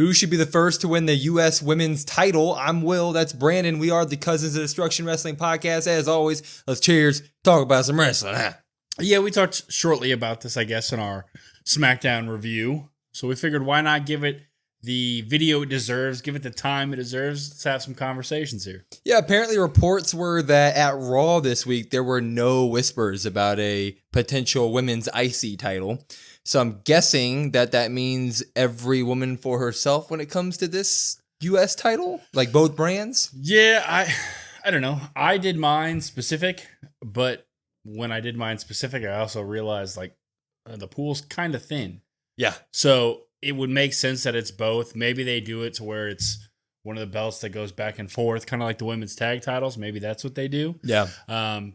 Who should be the first to win the U.S. women's title? I'm Will. That's Brandon. We are the Cousins of Destruction Wrestling Podcast. As always, let's cheers. Talk about some wrestling. Yeah, we talked shortly about this, I guess, in our SmackDown review. So we figured why not give it the video it deserves, give it the time it deserves. Let's have some conversations here. Yeah, apparently reports were that at Raw this week, there were no whispers about a potential women's IC title. So I'm guessing that means every woman for herself when it comes to this U.S. title, like both brands. Yeah, I don't know. I did mine specific, but when I did mine specific, I also realized like the pool's kind of thin. Yeah. So it would make sense that it's both. Maybe they do it to where it's one of the belts that goes back and forth, kind of like the women's tag titles. Maybe that's what they do. Yeah.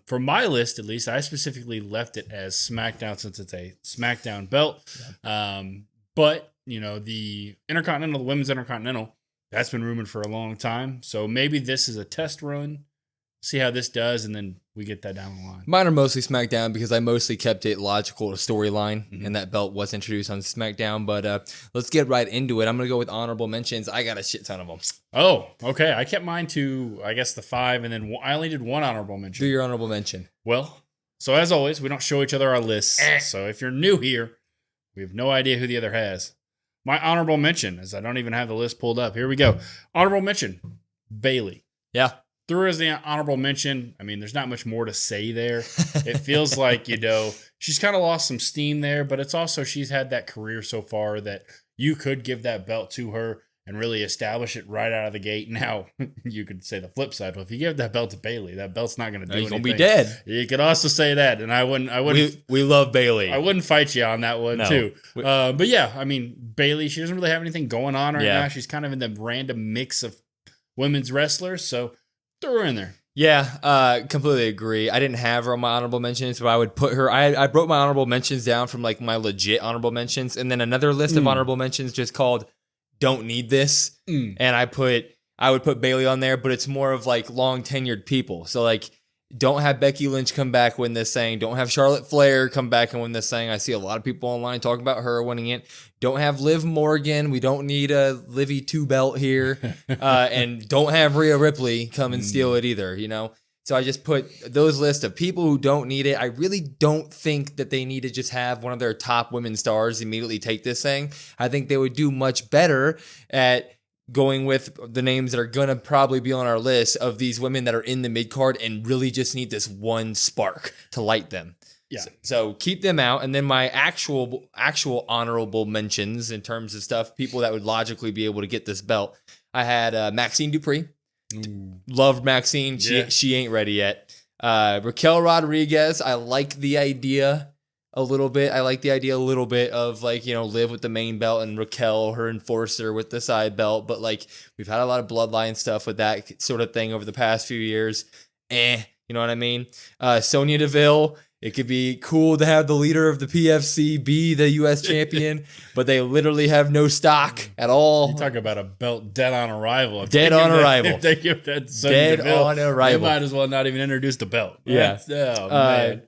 For my list, at least, I specifically left it as SmackDown since it's a SmackDown belt. Yeah. But, you know, the Intercontinental, the women's Intercontinental, that's been rumored for a long time. So maybe this is a test run. See how this does, and then we get that down the line. Mine are mostly SmackDown because I mostly kept it logical to storyline, and that belt was introduced on SmackDown. But let's get right into it. I'm going to go with honorable mentions. I got a shit ton of them. Oh, okay. I kept mine to, I guess, the 5, and then I only did one honorable mention. Do your honorable mention. Well, so as always, we don't show each other our lists. So if you're new here, we have no idea who the other has. My honorable mention is I don't even have the list pulled up. Here we go. Honorable mention, Bayley. Yeah. Through her as the honorable mention, I mean, there's not much more to say there. It feels like, you know, she's kind of lost some steam there, but it's also she's had that career so far that you could give that belt to her and really establish it right out of the gate. Now, you could say the flip side. Well, if you give that belt to Bayley, that belt's not going to do anything. He's going to be dead. You could also say that, and I wouldn't. We love Bayley. I wouldn't fight you on that one, too. But yeah, I mean, Bayley, she doesn't really have anything going on right now. She's kind of in the random mix of women's wrestlers, so throw her in there. Yeah, completely agree. I didn't have her on my honorable mentions, but I would put her. I broke my honorable mentions down from like my legit honorable mentions, and then another list of honorable mentions just called "Don't Need This," and I would put Bayley on there, but it's more of like long tenured people. So like, don't have Becky Lynch come back win this thing. Don't have Charlotte Flair come back and win this thing. I see a lot of people online talking about her winning it. Don't have Liv Morgan. We don't need a Livy 2 belt here. And don't have Rhea Ripley come and steal it either, you know? So I just put those lists of people who don't need it. I really don't think that they need to just have one of their top women stars immediately take this thing. I think they would do much better at going with the names that are going to probably be on our list of these women that are in the mid card and really just need this one spark to light them. Yeah. So keep them out. And then my actual honorable mentions in terms of stuff, people that would logically be able to get this belt. I had Maxine Dupree. Loved Maxine. She ain't ready yet. Raquel Rodriguez. I like the idea a little bit. I like the idea a little bit of like, you know, Liv with the main belt and Raquel, her enforcer with the side belt. But like, we've had a lot of bloodline stuff with that sort of thing over the past few years. You know what I mean? Sonya Deville. It could be cool to have the leader of the PFC be the U.S. champion, but they literally have no stock at all. You talk about a belt dead on arrival. If they give that Sonya Deville, on arrival. They might as well not even introduce the belt. Yeah. Oh, man.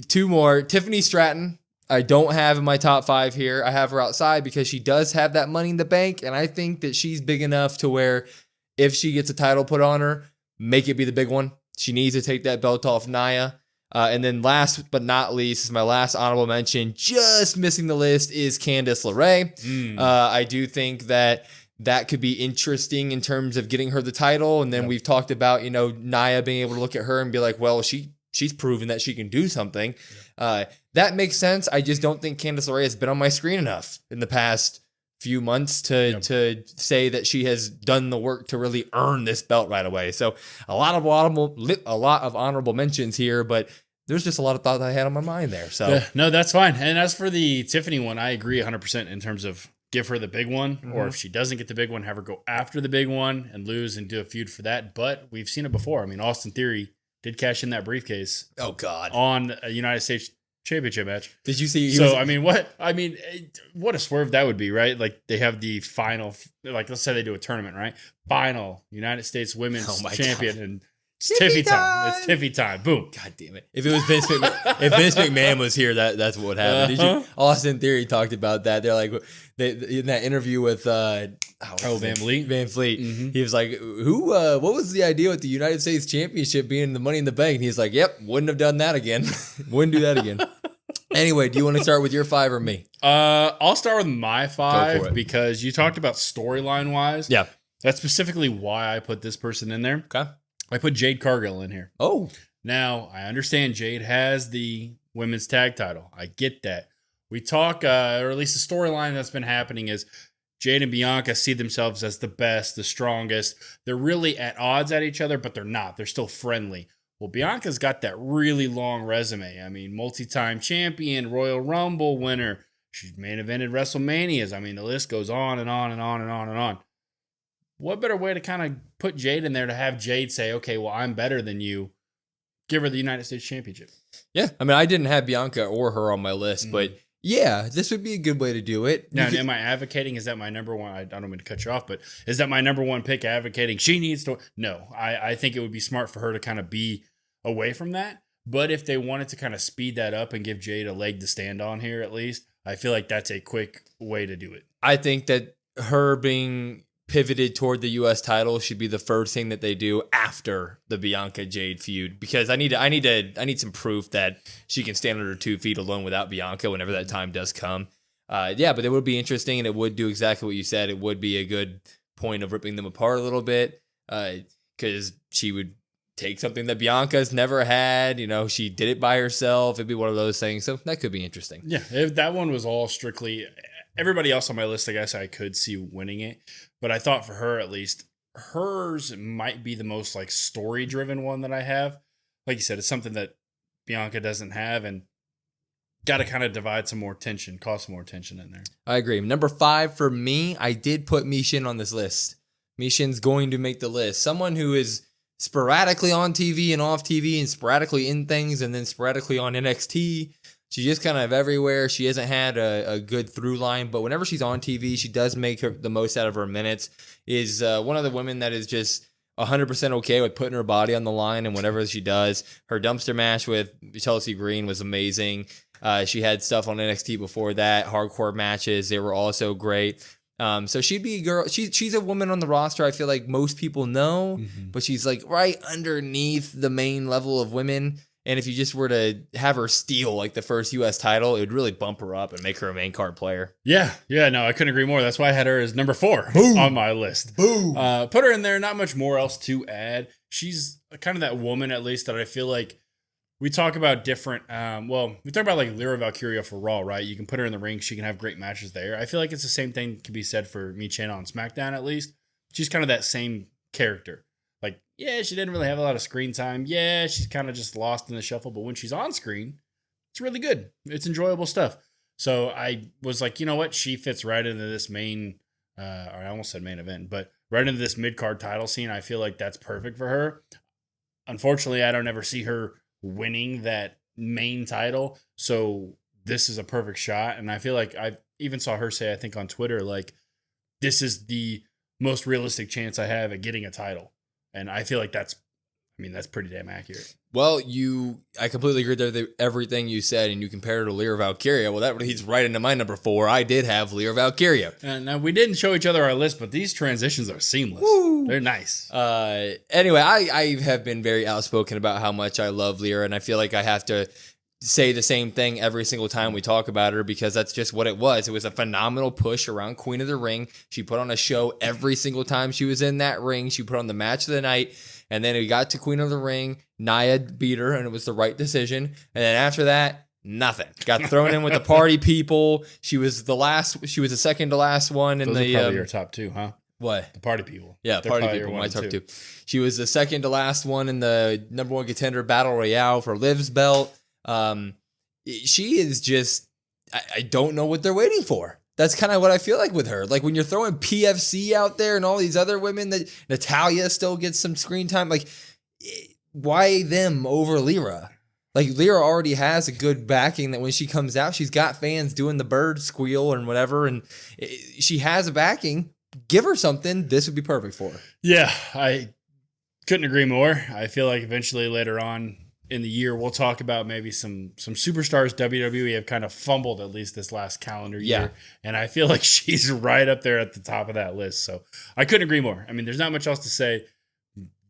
2 more. Tiffany Stratton, I don't have in my top 5 here. I have her outside because she does have that money in the bank, and I think that she's big enough to where if she gets a title put on her, make it be the big one. She needs to take that belt off Nia. And then last but not least, is my last honorable mention, just missing the list, is Candice LeRae. I do think that could be interesting in terms of getting her the title. And then we've talked about, you know, Nia being able to look at her and be like, well, she's proven that she can do something. That makes sense. I just don't think Candice LeRae has been on my screen enough in the past few months to say that she has done the work to really earn this belt right away. So a lot of honorable mentions here, but there's just a lot of thoughts I had on my mind there. So no, that's fine. And as for the Tiffany one, I agree 100% in terms of give her the big one, or if she doesn't get the big one, have her go after the big one and lose and do a feud for that. But we've seen it before. I mean, Austin Theory did cash in that briefcase. Oh God! On a United States Championship match. Did you see? What a swerve that would be, right? Like they have the final, like let's say they do a tournament, right? Final United States Women's Champion, and It's Tiffy time. It's Tiffy time. Boom. God damn it. If it was if Vince McMahon was here, that's what would happen. Austin Theory talked about that. They're like, in that interview with Van Vliet. Van Vliet. Mm-hmm. He was like, what was the idea with the United States Championship being the Money in the Bank? And he's like, yep, wouldn't have done that again. Wouldn't do that again. Anyway, do you want to start with your 5 or me? I'll start with my 5 because you talked about storyline wise. Yeah. That's specifically why I put this person in there. Okay. I put Jade Cargill in here. Oh. Now, I understand Jade has the women's tag title. I get that. We talk, or at least the storyline that's been happening is Jade and Bianca see themselves as the best, the strongest. They're really at odds at each other, but they're not. They're still friendly. Well, Bianca's got that really long resume. I mean, multi-time champion, Royal Rumble winner. She's main evented WrestleManias. I mean, the list goes on and on and on and on and on. What better way to kind of put Jade in there to have Jade say, okay, well, I'm better than you. Give her the United States Championship. Yeah. I mean, I didn't have Bianca or her on my list, but yeah, this would be a good way to do it. Now, am I advocating? Is that my number one? I don't mean to cut you off, but is that my number one pick advocating? She needs to. No, I think it would be smart for her to kind of be away from that. But if they wanted to kind of speed that up and give Jade a leg to stand on here, at least, I feel like that's a quick way to do it. I think that her being pivoted toward the U.S. title should be the first thing that they do after the Bianca Jade feud, because I need some proof that she can stand on her 2 feet alone without Bianca whenever that time does come. Yeah, but it would be interesting, and it would do exactly what you said. It would be a good point of ripping them apart a little bit, because she would take something that Bianca's never had. You know, she did it by herself. It'd be one of those things. So that could be interesting. Yeah, if that one was all strictly. Everybody else on my list, I guess I could see winning it. But I thought for her, at least, hers might be the most like story-driven one that I have. Like you said, it's something that Bianca doesn't have, and got to kind of divide some more tension, cause some more tension in there. I agree. Number 5 for me, I did put Mishin on this list. Mishin's going to make the list. Someone who is sporadically on TV and off TV and sporadically in things and then sporadically on NXT. She's just kind of everywhere. She hasn't had a good through line, but whenever she's on TV, she does make the most out of her minutes. Is one of the women that is just 100% okay with putting her body on the line, and whatever she does. Her dumpster match with Chelsea Green was amazing. She had stuff on NXT before that, hardcore matches. They were also great. So she'd be a girl. She's a woman on the roster I feel like most people know, but she's like right underneath the main level of women. And if you just were to have her steal like the first U.S. title, it would really bump her up and make her a main card player. Yeah, no, I couldn't agree more. That's why I had her as number 4 on my list. Boom. Put her in there. Not much more else to add. She's kind of that woman, at least, that I feel like we talk about different. We talk about like Lara Valkyria for Raw, right? You can put her in the ring. She can have great matches there. I feel like it's the same thing can be said for Mishin on SmackDown, at least. She's kind of that same character. Like, yeah, she didn't really have a lot of screen time. Yeah, she's kind of just lost in the shuffle. But when she's on screen, it's really good. It's enjoyable stuff. So I was like, you know what? She fits right into this main, or I almost said main event, but right into this mid-card title scene. I feel like that's perfect for her. Unfortunately, I don't ever see her winning that main title. So this is a perfect shot. And I feel like I even saw her say, I think on Twitter, like, this is the most realistic chance I have at getting a title. And I feel like that's pretty damn accurate. Well, I completely agree with everything you said, and you compared her to Lara Valkyria. Well, that he's right into my number 4. I did have Lara Valkyria. And now we didn't show each other our list, but these transitions are seamless. Woo. They're nice. Anyway, I have been very outspoken about how much I love Lara, and I feel like I have to say the same thing every single time we talk about her, because that's just what it was. It was a phenomenal push around Queen of the Ring. She put on a show every single time she was in that ring. She put on the match of the night, and then it got to Queen of the Ring. Nia beat her, and it was the right decision. And then after that, nothing. Got thrown in with the party people. She was the second to last one in Those are probably your top 2, huh? What? The party people. Yeah, They're party people, my top 2. She was the second to last one in the number 1 contender battle royale for Liv's belt. She is just, I don't know what they're waiting for. That's kind of what I feel like with her. Like when you're throwing PFC out there and all these other women, that Natalya still gets some screen time. Like, why them over Lara? Like, Lara already has a good backing that when she comes out, she's got fans doing the bird squeal and whatever. And she has a backing. Give her something. This would be perfect for her. Yeah, I Couldn't agree more. I feel like eventually later on in the year, we'll talk about maybe some superstars WWE have kind of fumbled at least this last calendar year. Yeah. And I feel like she's right up there at the top of that list. So I couldn't agree more. I mean, there's not much else to say.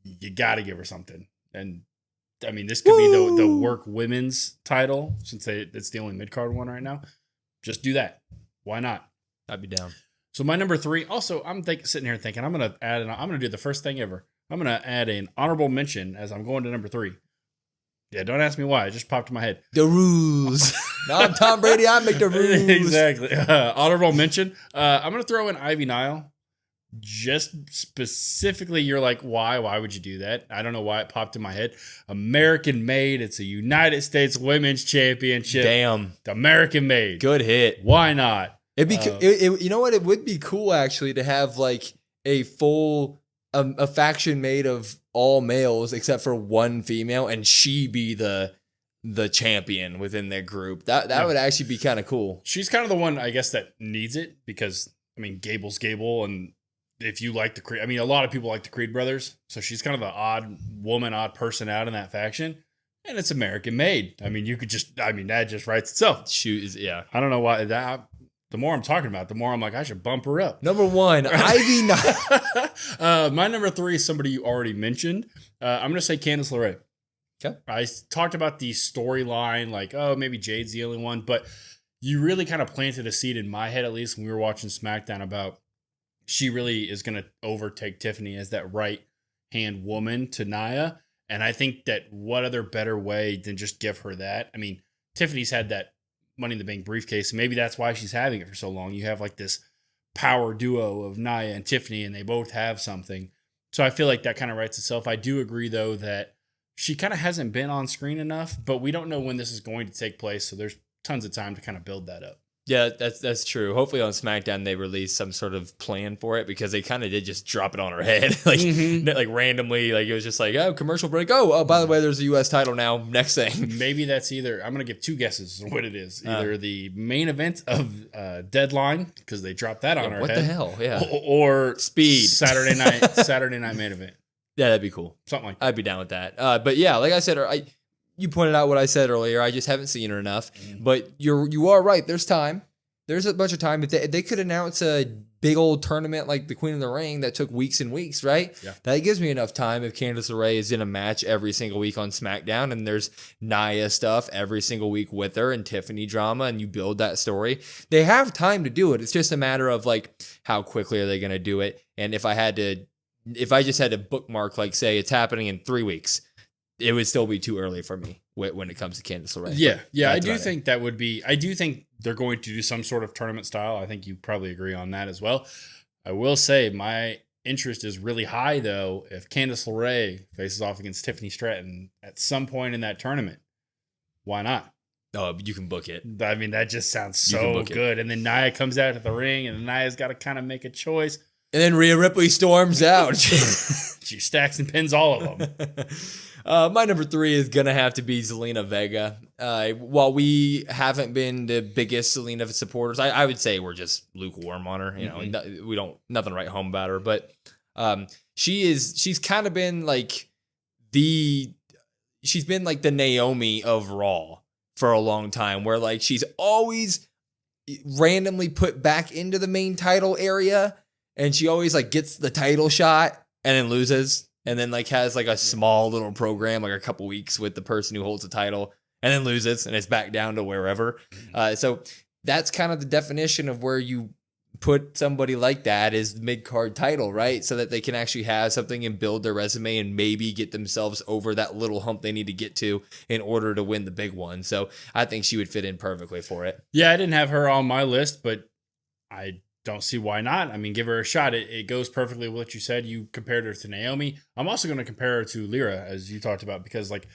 You got to give her something. And I mean, this could be the work women's title since it's the only mid-card one right now. Just do that. Why not? I'd be down. So my number 3, also, I'm sitting here thinking I'm going to do the first thing ever. I'm going to add an honorable mention as I'm going to number 3. Yeah, don't ask me why. It just popped in my head. The rules. Now I'm Tom Brady. I make the rules. Exactly. Honorable mention. I'm going to throw in Ivy Nile. Just specifically, you're like, why? Why would you do that? I don't know why it popped in my head. American made. It's a United States Women's Championship. Damn. American made. Good hit. Why not? It'd be. You know what? It would be cool actually to have like a full a faction made of all males except for one female, and she be the champion within their group. That would actually be kind of cool. She's kind of the one, I guess, that needs it because I mean, Gable's Gable, and if you like the Creed, I mean, a lot of people like the Creed brothers, so she's kind of the odd person out in that faction, and it's American made. I mean, that just writes itself. Yeah. I don't know why that. The more I'm talking about, the more I'm like, I should bump her up. Number 1, Ivy Nile. My number 3 is somebody you already mentioned. I'm going to say Candice LeRae. Okay. I talked about the storyline, like, oh, maybe Jade's the only one, but you really kind of planted a seed in my head, at least when we were watching SmackDown, about she really is going to overtake Tiffany as that right-hand woman to Nia. And I think that what other better way than just give her that? I mean, Tiffany's had that Money in the Bank briefcase. Maybe that's why she's having it for so long. You have like this power duo of Nia and Tiffany, and they both have something. So I feel like that kind of writes itself. I do agree, though, that she kind of hasn't been on screen enough, but we don't know when this is going to take place. So there's tons of time to kind of build that up. Yeah, that's true. Hopefully on SmackDown they release some sort of plan for it, because they kind of did just drop it on her head, like like randomly. Like it was just like, oh, commercial break. Oh, by the way, there's a U.S. title now. Next thing. Maybe that's either. I'm gonna give 2 guesses on what it is. Either the main event of Deadline, because they dropped that on her what head. What the hell? Yeah. Or Speed Saturday night main event. Yeah, that'd be cool. Something like that. I'd be down with that. But yeah, like I said, you pointed out what I said earlier. I just haven't seen her enough. But you are right. There's time. There's a bunch of time. If they could announce a big old tournament like the Queen of the Ring that took weeks and weeks, right? Yeah. That gives me enough time if Candice LeRae is in a match every single week on SmackDown, and there's Nia stuff every single week with her, and Tiffany drama, and you build that story. They have time to do it. It's just a matter of like how quickly are they going to do it. And if I just had to bookmark, like say it's happening in 3 weeks, it would still be too early for me when it comes to Candice LeRae. Yeah. I do think that would be. I do think they're going to do some sort of tournament style. I think you probably agree on that as well. I will say my interest is really high, though, if Candice LeRae faces off against Tiffany Stratton at some point in that tournament. Why not? Oh, you can book it. I mean, that just sounds so good. And then Nia comes out to the ring, and Nia's got to kind of make a choice. And then Rhea Ripley storms out. She stacks and pins all of them. My number 3 is going to have to be Zelena Vega. While we haven't been the biggest Zelena supporters, I would say we're just lukewarm on her. You know, we don't, nothing to write home about her. But she's kind of been like she's been like the Naomi of Raw for a long time, where like she's always randomly put back into the main title area, and she always like gets the title shot and then loses. And then like has like a small little program, like a couple weeks with the person who holds the title, and then loses, and it's back down to wherever. So that's kind of the definition of where you put somebody like that, is the mid-card title, right? So that they can actually have something and build their resume and maybe get themselves over that little hump they need to get to in order to win the big one. So I think she would fit in perfectly for it. Yeah, I didn't have her on my list, but I don't see why not. I mean, give her a shot. It goes perfectly with what you said. You compared her to Naomi. I'm also going to compare her to Lara, as you talked about, because like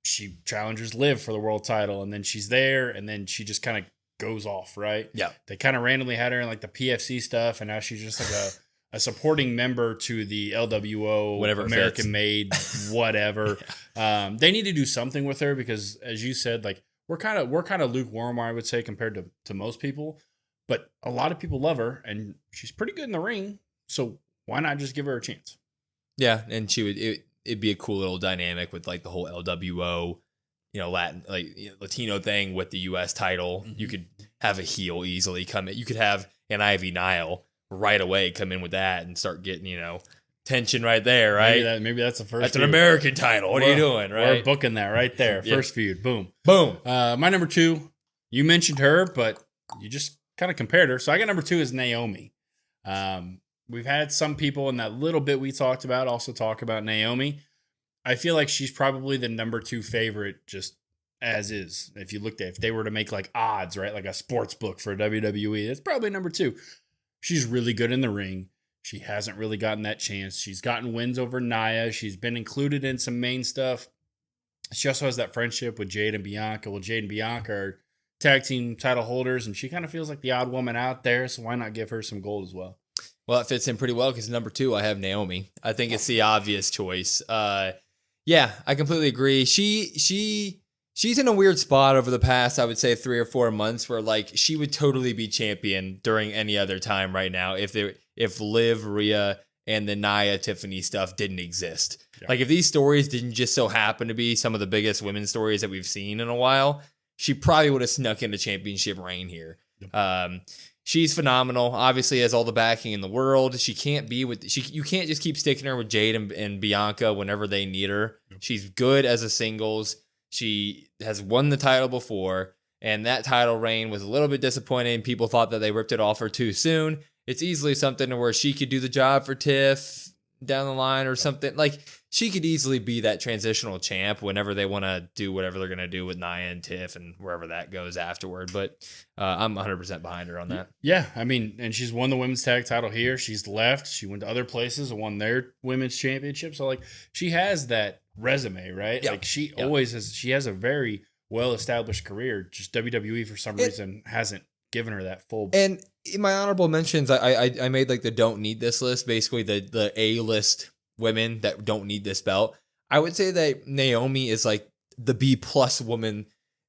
she challengers Liv for the world title, and then she's there, and then she just kind of goes off, right? Yeah. They kind of randomly had her in like the PFC stuff, and now she's just like a supporting member to the LWO, whatever, American made, whatever. They need to do something with her, because as you said, like we're kind of lukewarm, I would say, compared to most people. But a lot of people love her, and she's pretty good in the ring. So why not just give her a chance? Yeah, and it'd be a cool little dynamic with like the whole LWO, Latin Latino thing with the U.S. title. Mm-hmm. You could have a heel easily come in. You could have an Ivy Nile right away come in with that and start getting tension right there, right? Maybe that's the first. That's feud. an American title. What are you doing, right? We're booking that right there. Yeah. First feud. Boom. Boom. My number 2, you mentioned her, but you just kind of compared her. So I got number 2 is Naomi. We've had some people in that little bit we talked about also talk about Naomi. I feel like she's probably the number 2 favorite just as is. If they were to make like odds, right? Like a sports book for WWE, it's probably number 2. She's really good in the ring. She hasn't really gotten that chance. She's gotten wins over Nia. She's been included in some main stuff. She also has that friendship with Jade and Bianca. Well, Jade and Bianca are tag team title holders, and she kind of feels like the odd woman out there, so why not give her some gold as well? Well, it fits in pretty well because number 2, I have Naomi. I think it's the obvious choice. Yeah, I completely agree. She's in a weird spot over the past, I would say, 3 or 4 months where like she would totally be champion during any other time right now if Liv, Rhea, and the Nia Tiffany stuff didn't exist. Yeah. Like if these stories didn't just so happen to be some of the biggest women's stories that we've seen in a while, she probably would have snuck into championship reign here. Yep. She's phenomenal. Obviously, has all the backing in the world. She can't be you can't just keep sticking her with Jade and Bianca whenever they need her. Yep. She's good as a singles. She has won the title before, and that title reign was a little bit disappointing. People thought that they ripped it off her too soon. It's easily something where she could do the job for Tiff down the line or something. Like, she could easily be that transitional champ whenever they want to do whatever they're going to do with Nia and Tiff and wherever that goes afterward. But I'm 100% behind her on that. Yeah, I mean, and she's won the women's tag title here. She's left. She went to other places and won their women's championship. So, like, she has that resume, right? Yep. Like, she always has. She has a very well-established career. Just WWE, for some reason, hasn't given her that full. And in my honorable mentions, I made like the don't need this list, basically the A-list women that don't need this belt. I would say that Naomi is like the B+ woman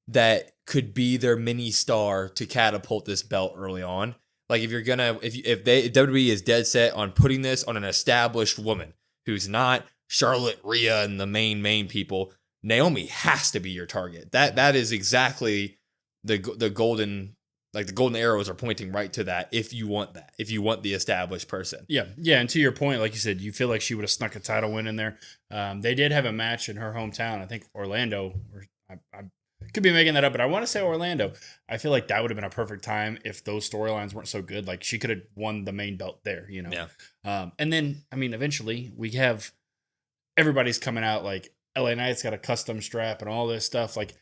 that could be their mini star to catapult this belt early on. Like if WWE is dead set on putting this on an established woman who's not Charlotte, Rhea, and the main people, Naomi has to be your target. That is exactly the golden. Like the golden arrows are pointing right to that if you want the established person. Yeah. And to your point, like you said, you feel like she would have snuck a title win in there. They did have a match in her hometown. I think Orlando, or I could be making that up, but I want to say Orlando. I feel like that would have been a perfect time if those storylines weren't so good. Like she could have won the main belt there, Yeah. And then, I mean, eventually we have everybody's coming out like LA Knight's got a custom strap and all this stuff. Like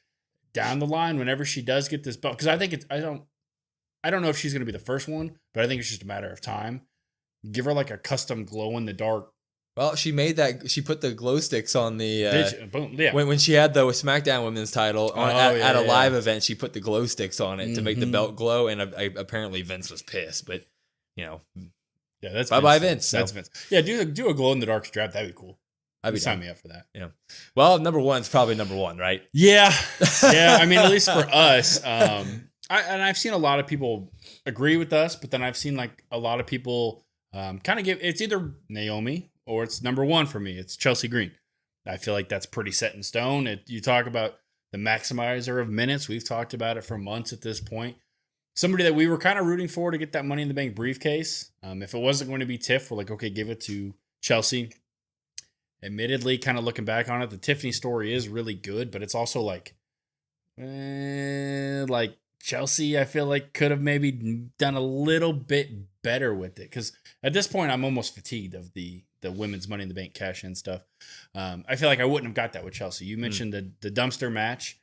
down the line, whenever she does get this belt, because I think I don't know if she's going to be the first one, but I think it's just a matter of time. Give her like a custom glow in the dark. Well, she made that. She put the glow sticks on the. Boom, yeah. When she had the SmackDown Women's title at a live event, she put the glow sticks on it to make the belt glow, and apparently Vince was pissed. But yeah, that's bye Vince. So. That's Vince. Yeah, do a glow in the dark strap. That'd be cool. I'd be sign me up for that. Yeah. Well, number one's probably number one, right? Yeah. I mean, at least for us. I've seen a lot of people agree with us, but then I've seen like a lot of people kind of it's either Naomi or it's number one for me. It's Chelsea Green. I feel like that's pretty set in stone. You talk about the maximizer of minutes. We've talked about it for months at this point. Somebody that we were kind of rooting for to get that Money in the Bank briefcase. If it wasn't going to be Tiff, we're like, okay, give it to Chelsea. Admittedly, kind of looking back on it, the Tiffany story is really good, but it's also like Chelsea, I feel like could have maybe done a little bit better with it. Because at this point, I'm almost fatigued of the women's Money in the Bank cash-in stuff. I feel like I wouldn't have got that with Chelsea. You mentioned the dumpster match.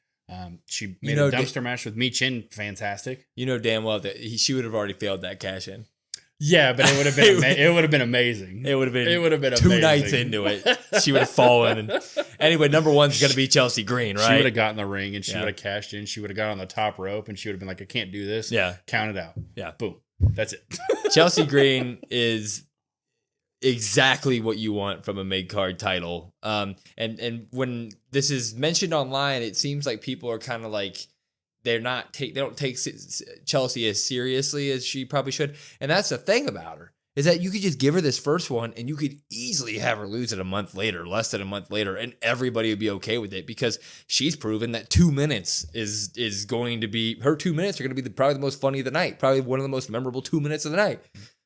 She made a dumpster match with Mishin. Fantastic. You know damn well that she would have already failed that cash-in. Yeah, but it would have been it would have been amazing. It would have been two amazing. Nights into it. She would have fallen. Anyway, number one's going to be Chelsea Green, right? She would have gotten the ring and she would have cashed in. She would have got on the top rope and she would have been like, I can't do this. Yeah. Count it out. Yeah. Boom. That's it. Chelsea Green is exactly what you want from a mid-card title. And when this is mentioned online, it seems like people are kind of like, they don't take Chelsea as seriously as she probably should. And that's the thing about her, is that you could just give her this first one and you could easily have her lose it a month later, less than a month later, and everybody would be okay with it because she's proven that 2 minutes is going to be, her 2 minutes are going to be probably the most funny of the night, probably one of the most memorable 2 minutes of the night.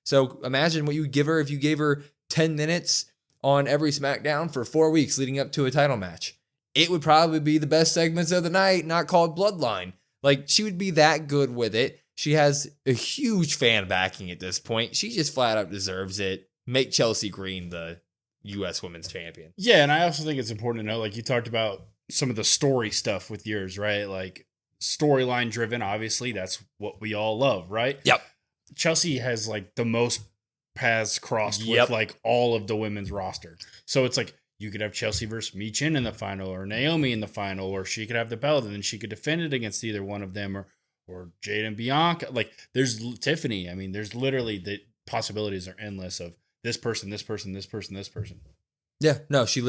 So imagine what you would give her if you gave her 10 minutes on every SmackDown for 4 weeks leading up to a title match. It would probably be the best segments of the night, not called Bloodline. Like, she would be that good with it. She has a huge fan backing at this point. She just flat out deserves it. Make Chelsea Green the U.S. Women's Champion. Yeah, and I also think it's important to know, like you talked about some of the story stuff with yours, right? Like storyline driven, obviously, that's what we all love, right? Yep. Chelsea has like the most paths crossed with like all of the women's roster. So it's like you could have Chelsea versus Mishin in the final, or Naomi in the final, or she could have the belt and then she could defend it against either one of them, or Jade and Bianca. Like there's Tiffany. I mean, there's literally the possibilities are endless of this person, this person, this person, this person. Yeah, no, she's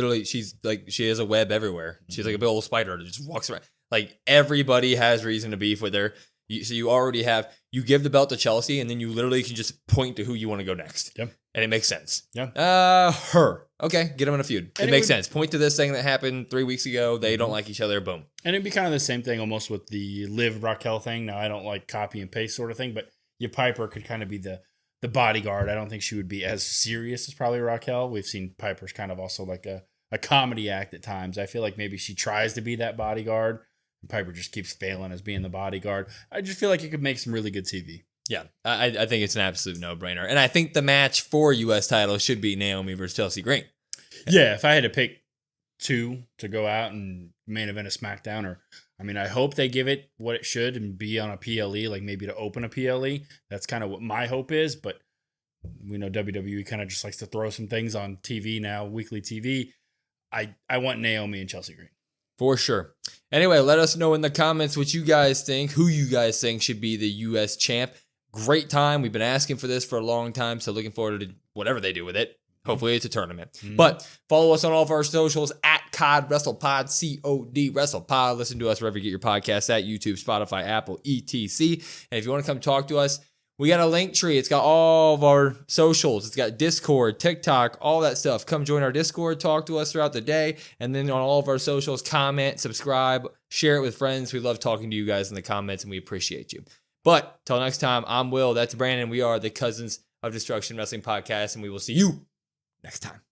like, she has a web everywhere. She's like a big old spider that just walks around. Like everybody has reason to beef with her. So you already have, you give the belt to Chelsea and then you literally can just point to who you want to go next. Yep. And it makes sense. Yeah. Her. Okay, get them in a feud. And it makes sense. Point to this thing that happened 3 weeks ago. They don't like each other. Boom. And it'd be kind of the same thing almost with the Liv Raquel thing. Now, I don't like copy and paste sort of thing, but your Piper could kind of be the bodyguard. I don't think she would be as serious as probably Raquel. We've seen Piper's kind of also like a comedy act at times. I feel like maybe she tries to be that bodyguard, and Piper just keeps failing as being the bodyguard. I just feel like it could make some really good TV. Yeah, I think it's an absolute no-brainer. And I think the match for U.S. title should be Naomi versus Chelsea Green. Yeah, if I had to pick two to go out and main event a SmackDown, or I mean, I hope they give it what it should and be on a PLE, like maybe to open a PLE. That's kind of what my hope is, but we know WWE kind of just likes to throw some things on TV now, weekly TV. I want Naomi and Chelsea Green. For sure. Anyway, let us know in the comments what you guys think, who you guys think should be the U.S. champ. Great time. We've been asking for this for a long time, so looking forward to whatever they do with it. Hopefully it's a tournament. Mm-hmm. But follow us on all of our socials at COD WrestlePod, COD WrestlePod. Listen to us wherever you get your podcasts at YouTube, Spotify, Apple, etc. And if you want to come talk to us, we got a link tree. It's got all of our socials. It's got Discord, TikTok, all that stuff. Come join our Discord, talk to us throughout the day. And then on all of our socials, comment, subscribe, share it with friends. We love talking to you guys in the comments, and we appreciate you. But till next time, I'm Will. That's Brandon. We are the Cousins of Destruction Wrestling Podcast, and we will see you next time.